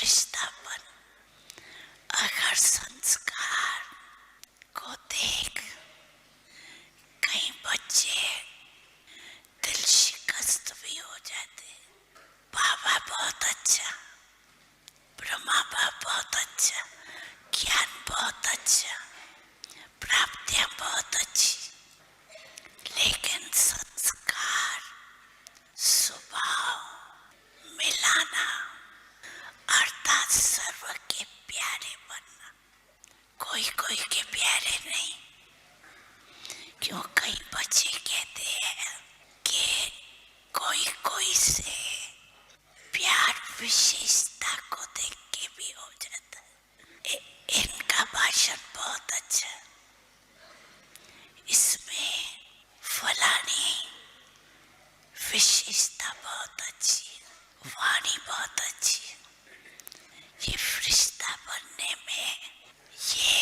फरिश्तापन। अगर संस्कार को देख कई बच्चे दिल शिकस्त भी हो जाते। बाबा बहुत अच्छा, ब्रह्मा बाप बहुत अच्छा, ज्ञान बहुत अच्छा, प्राप्तियां बहुत अच्छी, लेकिन संस्कार, स्वभाव मिलाना अर्थात सर्व के प्यारे बनना, कोई कोई के प्यारे नहीं। क्यों कई बच्चे कहते हैं कि कोई कोई से प्यार विशेषता को देख के भी हो जाता है। इनका भाषण बहुत अच्छा, इसमें फलानी विशेषता बहुत अच्छी, वाणी बहुत अच्छी। ये रिश्ता बनने में ये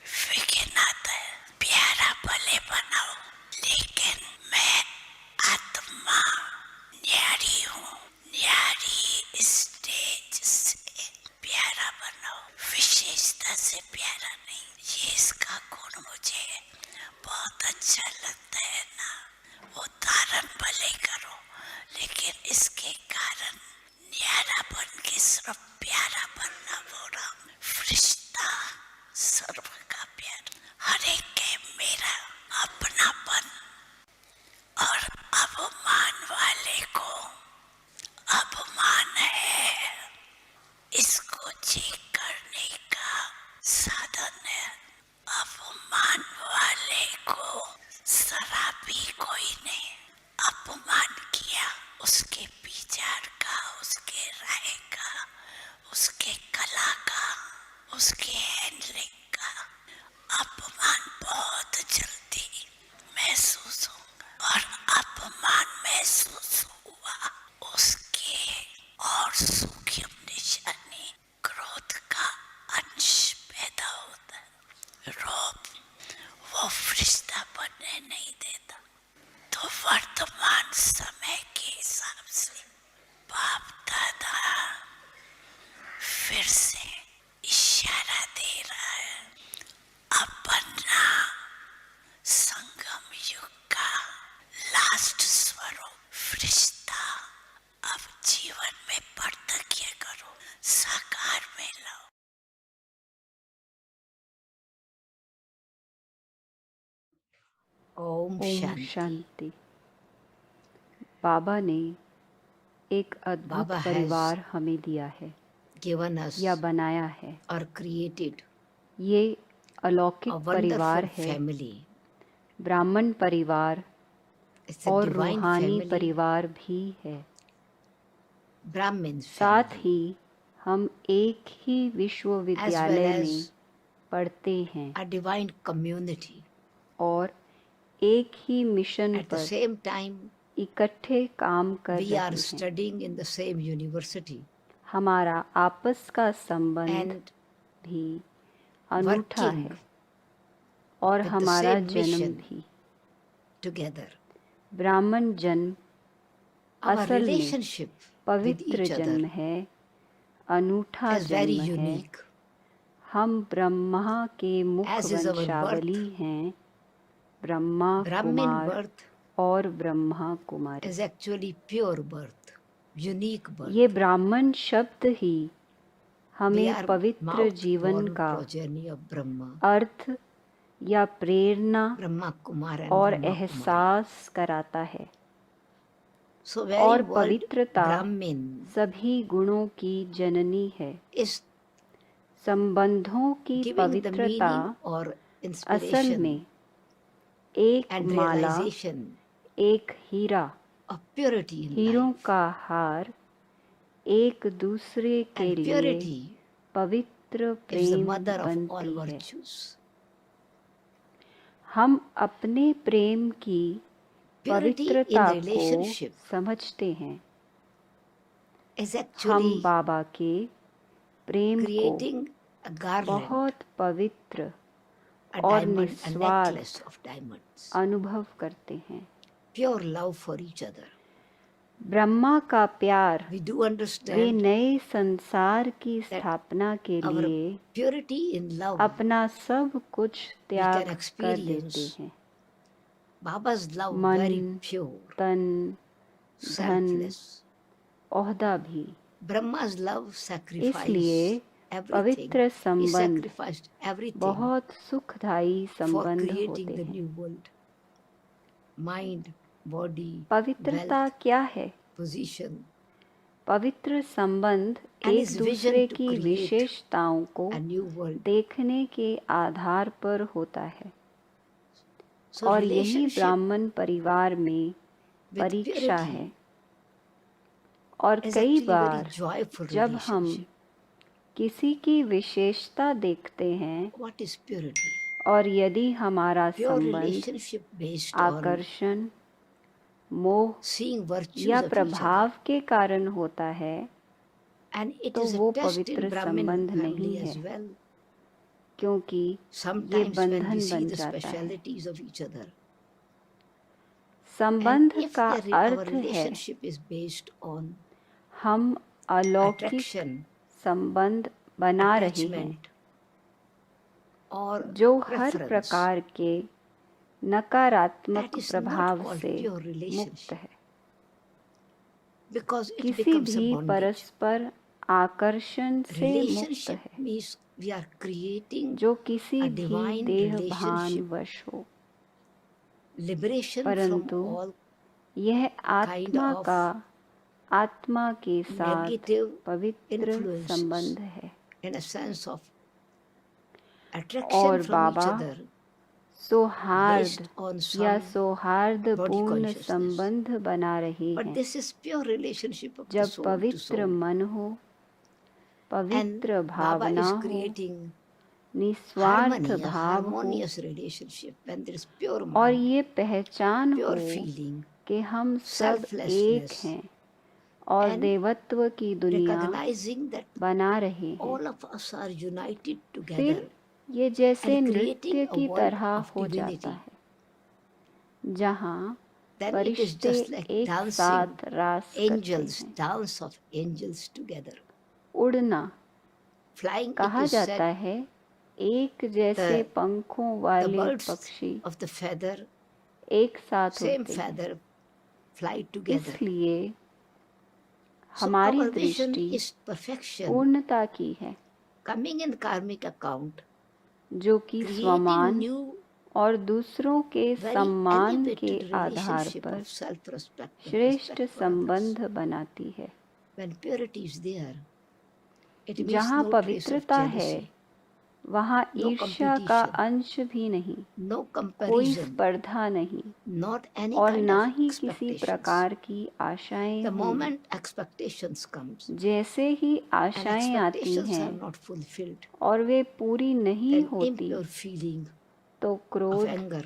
विघ्न आता है। प्यारा भले बनाओ, लेकिन मैं आत्मा न्यारी हूँ, न्यारी स्टेज से प्यारा बनाओ, विशेषता से प्यारा नहीं। ये इसका गुण मुझे बहुत अच्छा लगता है ना। वो धारण भले करो, लेकिन इसके कारण न्यारा बन के सिर्फ प्यारा बनना बोल रहा हूँ। रिश्ता सर्व का प्यार, हर एक के मेरा अपनापन, और अपमान वाले को अपमान है, इसको चेक करने का साधन है। अपमान वाले को शराबी कोई ने अपमान किया, उसके विचार का, उसके राय का, उसके कला का, उसके हैंडलिंग का अपमान बहुत जल्दी महसूस होगा। और अपमान महसूस हुआ उसके और सूक्ष्म निशानी क्रोध का अंश पैदा होता है। रोब वो रिश्ता बनने नहीं देता। तो वर्तमान समय के हिसाब से बाप दादा फिर से इशारा दे रहा है। अब बनना संगम युग का लास्ट स्वरूप रिश्ता। अब जीवन में प्रत्यक्ष करो, साकार में लाओ। ओम शांति। बाबा ने एक अद्भुत परिवार हमें दिया है, या बनाया है, और क्रिएटेड ये अलौकिक परिवार है, ब्राह्मण परिवार और रूहानी परिवार भी है। साथ ही हम एक ही विश्वविद्यालय में पढ़ते हैं डिवाइन कम्युनिटी, और एक ही मिशन एट द पर सेम टाइम इकट्ठे काम कर वी रहे आर हैं। Studying in the same university, हमारा आपस का संबंध एंड भी अनूठा है और with the हमारा same जन्म mission भी। together. ब्राह्मण जन्म Our असल में relationship with पवित्र each जन्म other है, अनूठा is very जन्म है। unique, हम ब्रह्मा के मुख as is our वंशावली birth. हैं, ब्रह्मा Brahmin कुमार birth और Brahma Kumari. is actually pure birth, unique birth. ये ब्राह्मण शब्द ही We हमें are पवित्र जीवन mouth-born का progeny of Brahma, अर्थ या प्रेरणा Brahma Kumar and और Brahma Kumari. एहसास कराता है। So और very word पवित्रता Brahmin सभी गुणों की जननी है। is संबंधों की giving the पवित्रता meaning or असल inspiration में एक and माला, realization एक हीरा, of purity in हीरों life. का हार, एक दूसरे के And लिए purity पवित्र is the Prem mother of all बनती है। virtues. हम अपने प्रेम की Purity in पवित्रता को relationship समझते हैं। is हम actually बाबा के प्रेम को creating a garland, बहुत पवित्र a और diamond, a necklace निस्वार्थ of diamonds. अनुभव करते हैं। Pure love for each other. Brahma का प्यार we do वे understand नए संसार की स्थापना के our लिए purity in love. अपना सब कुछ त्याग कर experience देते हैं। Baba's love मन, very pure, तन, धन, selfless. ओहदा भी। Brahma's love sacrificed इसलिए everything. पवित्र He संबंध sacrificed everything बहुत सुखदायी for संबंध creating होते the हैं। new world. Mind, body, पवित्रता wealth, क्या है? position, पवित्र संबंध and एक his vision दूसरे to की create विशेषताओं को a new world. देखने के आधार पर होता है So और यही relationship ब्राह्मण परिवार में with परीक्षा purity है। और is कई actually very बार joyful जब हम relationship. किसी की विशेषता देखते हैं What is purity? और यदि हमारा Pure संबंध relationship based on आकर्षण, मोह seeing virtues या of each other. प्रभाव के कारण होता है And it तो is a वो test पवित्र in Brahmin संबंध family नहीं as है, well. क्योंकि ये Sometimes when we बंधन see बन the जाता है। specialities of each other. And संबंध if का our अर्थ है relationship is based on हम अलौकिक attraction, संबंध बना रहे हैं attachment, or जो हर preference, प्रकार के नकारात्मक that is not प्रभाव called से pure मुक्त relationship. है। Because it किसी becomes a भी bondage. परस्पर आकर्षण से मुक्त Relationship है means we are creating जो किसी a भी divine देह relationship. भानवश हो, liberation from परंतु all यह आत्मा of का आत्मा के साथ negative पवित्र influences. संबंध है। in a sense of और attraction from each Baba other सौहार्द based on या some सौहार्दपूर्ण consciousness. संबंध बना रहे but हैं। this is pure relationship of the जब soul to पवित्र soul. मन हो, And पवित्र Baba भावना is हो, creating निस्वार्थ harmony, a भाव हो harmonious relationship when there is pure और mind, ये पहचान हो pure feeling, कि हम सब एक selflessness, हैं और and देवत्व की दुनिया recognizing that बना रहे हैं। all of us are united together फिर ये जैसे and नृत्य creating a की world तरह of हो divinity. जाता है जहाँ Then it is फरिश्ते just like एक dancing साथ रास करते angels, हैं। dance of angels together. उड़ना Flying, it कहा is जाता said, है एक जैसे the- पंखों the वाले birds पक्षी of the feather, एक साथ same उड़ते हैं। feather, fly together. इसलिए So हमारी our vision दृष्टि is perfection, पूर्णता की है, coming in karmic account, जो कि creating स्वमान new, और दूसरों के very सम्मान के elevated आधार relationship पर of self-respect and श्रेष्ठ respect for others. संबंध बनाती है। When purity is there, it means जहाँ no trace of पवित्रता है jealousy, वहाँ no ईर्ष्या का competition, अंश भी नहीं, no कोई comparison, स्पर्धा नहीं not any और kind ना of ही किसी expectations. प्रकार की आशाएं The होंगी। moment expectations comes जैसे ही and आशाएं आती expectations are हैं not fulfilled, और वे पूरी नहीं then होती impure feeling तो of क्रोध, anger,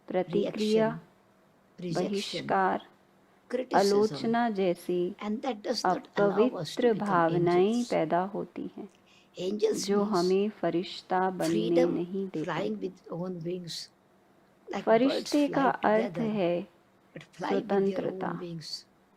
प्रतिक्रिया, rejection, बहिष्कार, criticism, आलोचना जैसी and that does not allow us अपवित्र to become भावनाएं angels. पैदा होती हैं Angels जो means हमें फरिश्ता बनने freedom, नहीं देती। flying with own wings, like birds फरिश्ते fly का अर्थ together, है but fly with their स्वतंत्रता, own wings,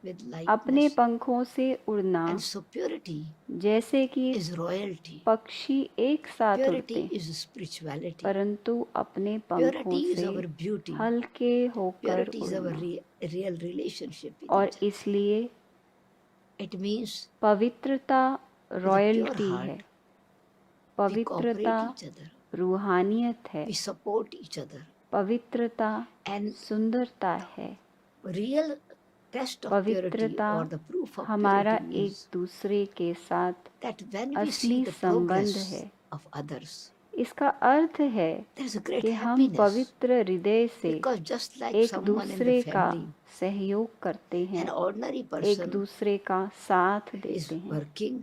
with अपने lightness. पंखों से उड़ना, And so purity जैसे कि is royalty. पक्षी एक साथ उड़ते Purity हैं, is spirituality. परंतु अपने पंखों Purity is से our beauty. हल्के होकर Purity is our उड़ना। real relationship with और each other. इसलिए It means पवित्रता with a pure रॉयल्टी है, heart, we पवित्रता cooperate each other, रूहानियत है, we support each other. पवित्रता And सुंदरता है। real test of purity पवित्रता or the proof of हमारा purity एक is दूसरे के साथ that when we see असली the संबंध progress है। of others, इसका अर्थ है there's a great कि हम happiness. पवित्र हृदय से Because just like एक someone in the दूसरे का family, सहयोग करते हैं, an ordinary एक person दूसरे का साथ is देते हैं। working,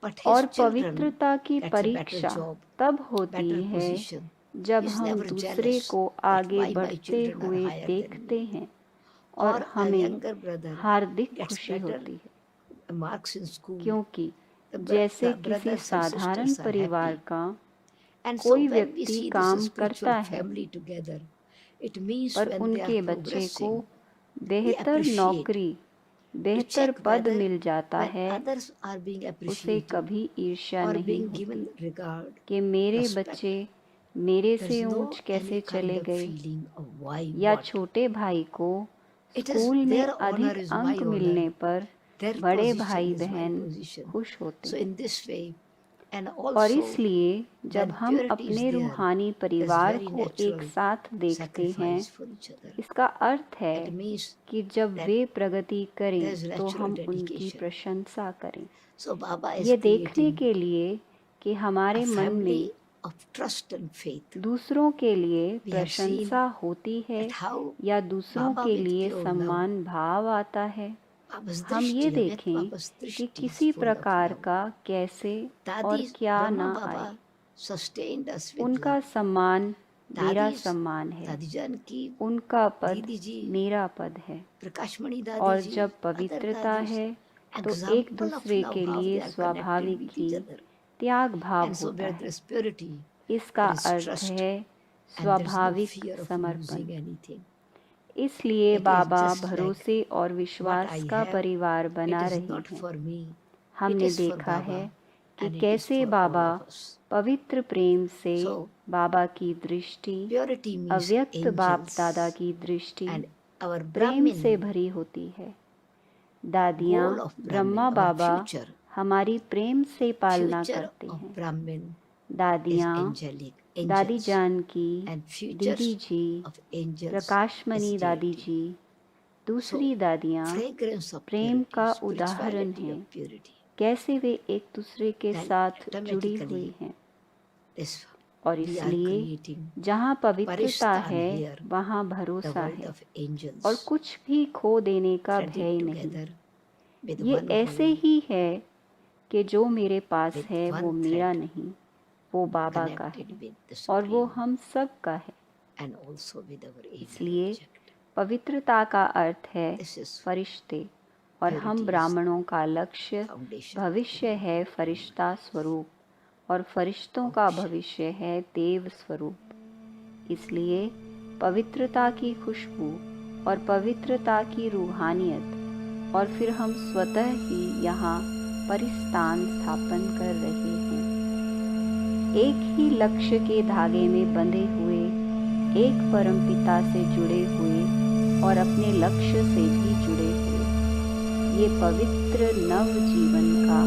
but his और children पवित्रता की gets a better परीक्षा job, तब होती better है position. जब He's हम never दूसरे jealous को that आगे why my बढ़ते children are हुए higher than देखते me. हैं Or और a हमें younger brother हार्दिक gets खुशी better होती है, marks in school. क्योंकि The जैसे the किसी brothers and साधारण sisters are परिवार happy. का And so कोई when we व्यक्ति see काम this करता spiritual है family together, it means पर when they उनके are बच्चे को progressing, we बेहतर appreciate नौकरी बेहतर check पद whether मिल जाता when है, others are being उसे appreciated कभी ईर्ष्या or नहीं being होती given regard, कि मेरे respect, बच्चे मेरे there से is no ऊंच कैसे any चले kind of गए, feeling of why, या what. छोटे भाई को It is स्कूल में their honor अधिक is my अंक honor, मिलने पर their बड़े position भाई is my बहन position. खुश होते So हैं। in this way, and और also इसलिए जब when हम purity is अपने there, रूहानी there's परिवार very को एक natural साथ देखते हैं, sacrifice for each other. इसका अर्थ है It means कि जब that वे प्रगति करें there's तो natural हम उनकी dedication. प्रशंसा करें। So Baba is ये देखने creating के लिए कि हमारे a मन में family of trust and faith. दूसरों के लिए We have seen प्रशंसा होती है that how या दूसरों Baba के with लिए pure love, सम्मान भाव आता है। Baba's हम ये drishti, देखें Baba's कि drishti is किसी full of प्रकार love. का कैसे और Dadis, क्या Brahma ना आए, Baba sustained us with उनका love. सम्मान मेरा Dadis, सम्मान है, Dadi Jan की, उनका पद दीदी जी, मेरा पद है। प्रकाशमणि और दादी जी, जब other पवित्रता dadis, है तो एक example of दूसरे love, के how लिए they are स्वाभाविक connected with he each other. त्याग भाव And so होता where है। there is purity, इसका there is अर्थ trust, है and there is no स्वाभाविक fear of समर्पण। losing anything. इसलिए It is Baba just like भरोसे और what विश्वास I का have, परिवार it बना is रहे not हैं। for me, it हमने is for देखा है Baba, कि and it is कैसे for all Baba of us. पवित्र प्रेम से So, बाबा की दृष्टि, purity means अव्यक्त बाप angels, दादा की दृष्टि and our प्रेम से Brahmin भरी होती है। दादियाँ goal of Brahma Brahmin, our Baba future, हमारी प्रेम से पालना future करते of हैं। Brahmin is दादियाँ angelic, दादी angels, जान की, and दीदी futures ji, of angels Prakashmani is दादी deity. जी, So, दूसरी दादियाँ fragrance of प्रेम purity, का उदाहरण spirituality हैं, of purity. कैसे वे एक दूसरे के Then साथ जुड़ी automatically हुई हैं। this और we are इसलिए creating जहाँ पवित्रता Parishthan है here, वहाँ the भरोसा world है of angels, और कुछ भी खो देने का threaded भय नहीं। together with ये one ऐसे goal, ही है कि जो मेरे पास with है वो one मेरा thread, नहीं, वो बाबा का है connected with the और वो Supreme, हम सब का है। and also with our able इसलिए object. पवित्रता का अर्थ है This is फरिश्ते, और purity हम is ब्राह्मणों का लक्ष्य foundation. भविष्य है फरिश्ता स्वरूप, और फरिश्तों का भविष्य है देव स्वरूप। इसलिए पवित्रता की खुशबू और पवित्रता की रूहानियत, और फिर हम स्वतः ही यहाँ परिस्थान स्थापन कर रहे हैं। एक ही लक्ष्य के धागे में बंधे हुए, एक परमपिता से जुड़े हुए और अपने लक्ष्य से भी जुड़े हुए, ये पवित्र नव जीवन का